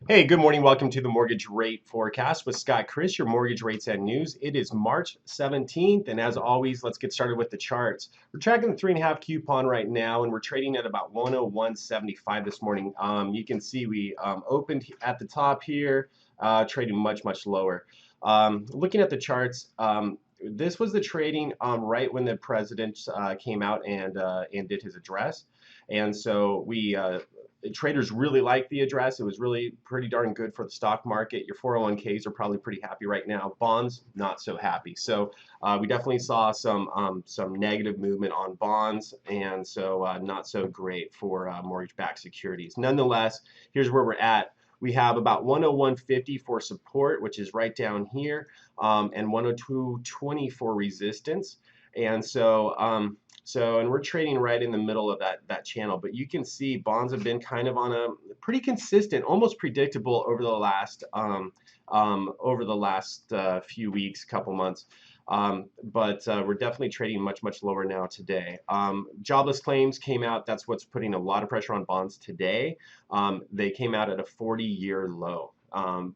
Hey, good morning. Welcome to the mortgage rate forecast with Criss, your mortgage rates and news. It is March 17th, and as always, let's get started with the charts. We're tracking the 3.5 coupon right now, and we're trading at about 101.75 this morning. You can see we opened at the top here, trading much lower. Looking at the charts, this was the trading right when the president came out and did his address, and so we traders really like the address. It was really pretty darn good for the stock market. Your 401ks are probably pretty happy right now. Bonds, not so happy. So we definitely saw some negative movement on bonds, and so not so great for mortgage-backed securities. Nonetheless, here's where we're at. We have about 101.50 for support, which is right down here, and 102.20 for resistance. And so, and we're trading right in the middle of that channel. But you can see bonds have been kind of on a pretty consistent, almost predictable over the last few weeks, couple months. But we're definitely trading much lower now today. Jobless claims came out. That's what's putting a lot of pressure on bonds today. They came out at a 40-year low,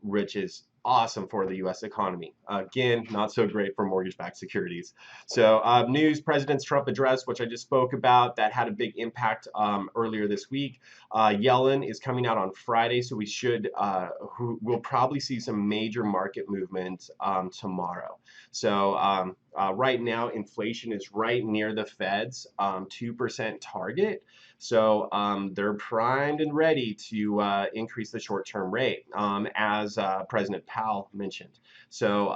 which is awesome for the U.S. economy. Again, not so great for mortgage-backed securities. So news, President Trump address, which I just spoke about, that had a big impact earlier this week. Yellen is coming out on Friday, so we'll probably see some major market movement tomorrow. So right now, inflation is right near the Fed's 2% target. So they're primed and ready to increase the short-term rate, as President Powell mentioned. So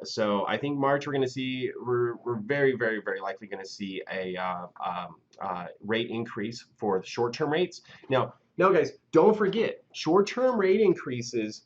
so I think March we're very likely going to see a rate increase for the short-term rates. Now guys, don't forget, short-term rate increases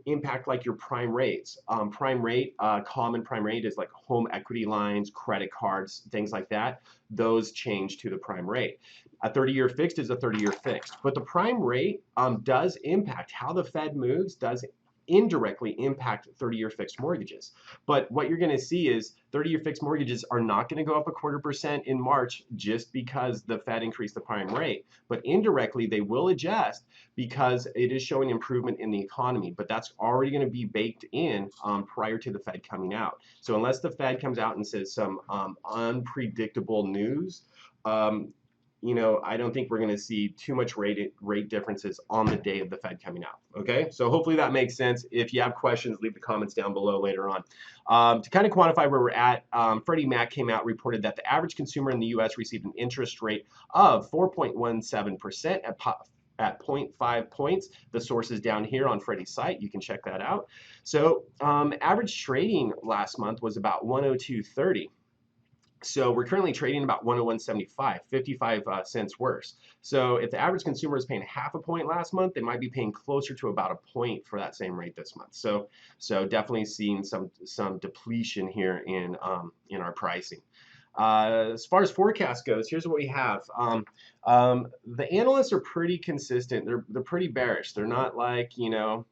impact like your prime rates. Common prime rate is like home equity lines, credit cards, things like that. Those change to the prime rate. A 30-year fixed is a 30-year fixed. But the prime rate does impact how the Fed moves, does indirectly impact 30-year fixed mortgages. But what you're going to see is 30-year fixed mortgages are not going to go up 0.25% in March just because the Fed increased the prime rate. But indirectly, they will adjust because it is showing improvement in the economy. But that's already going to be baked in prior to the Fed coming out. So unless the Fed comes out and says some unpredictable news, I don't think we're going to see too much rate differences on the day of the Fed coming out. Okay, so hopefully that makes sense. If you have questions, leave the comments down below later on. To kind of quantify where we're at, Freddie Mac came out, reported that the average consumer in the U.S. received an interest rate of 4.17% at 0.5 points. The source is down here on Freddie's site. You can check that out. So average trading last month was about 102.30. So we're currently trading about 101.75, 55 cents worse. So if the average consumer is paying half a point last month, they might be paying closer to about a point for that same rate this month. So definitely seeing some depletion here in our pricing. As far as forecast goes, here's what we have. The analysts are pretty consistent. They're pretty bearish. They're not like, they're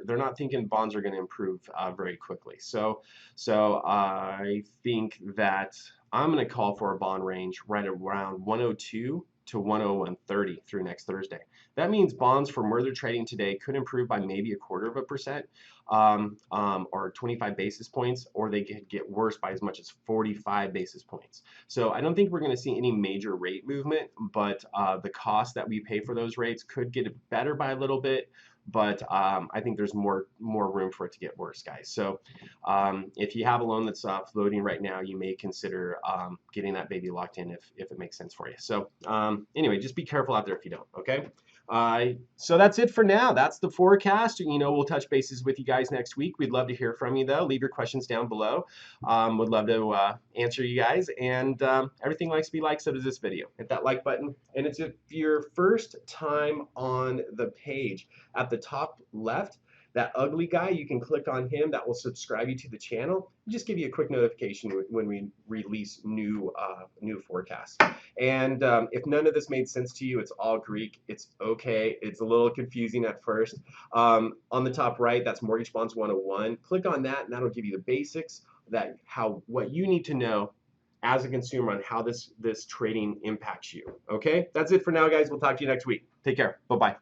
not thinking bonds are going to improve very quickly. So I think that I'm going to call for a bond range right around 102 to 101.30 through next Thursday. That means bonds from where they're trading today could improve by maybe 0.25%, or 25 basis points, or they could get worse by as much as 45 basis points. So I don't think we're going to see any major rate movement, but the cost that we pay for those rates could get better by a little bit. But I think there's more room for it to get worse, guys. So if you have a loan that's floating right now, you may consider getting that baby locked in if it makes sense for you. So anyway, just be careful out there if you don't, okay? So that's it for now. That's the forecast. We'll touch bases with you guys next week. We'd love to hear from you, though. Leave your questions down below. Would love to answer you guys. And everything likes to be liked, so does this video. Hit that like button. And it's if your first time on the page, at the top left, that ugly guy, you can click on him. That will subscribe you to the channel. Just give you a quick notification when we release new forecasts. And if none of this made sense to you, it's all Greek. It's okay. It's a little confusing at first. On the top right, that's Mortgage Bonds 101. Click on that, and that'll give you the basics, what you need to know as a consumer on how this trading impacts you. Okay, that's it for now, guys. We'll talk to you next week. Take care. Bye-bye.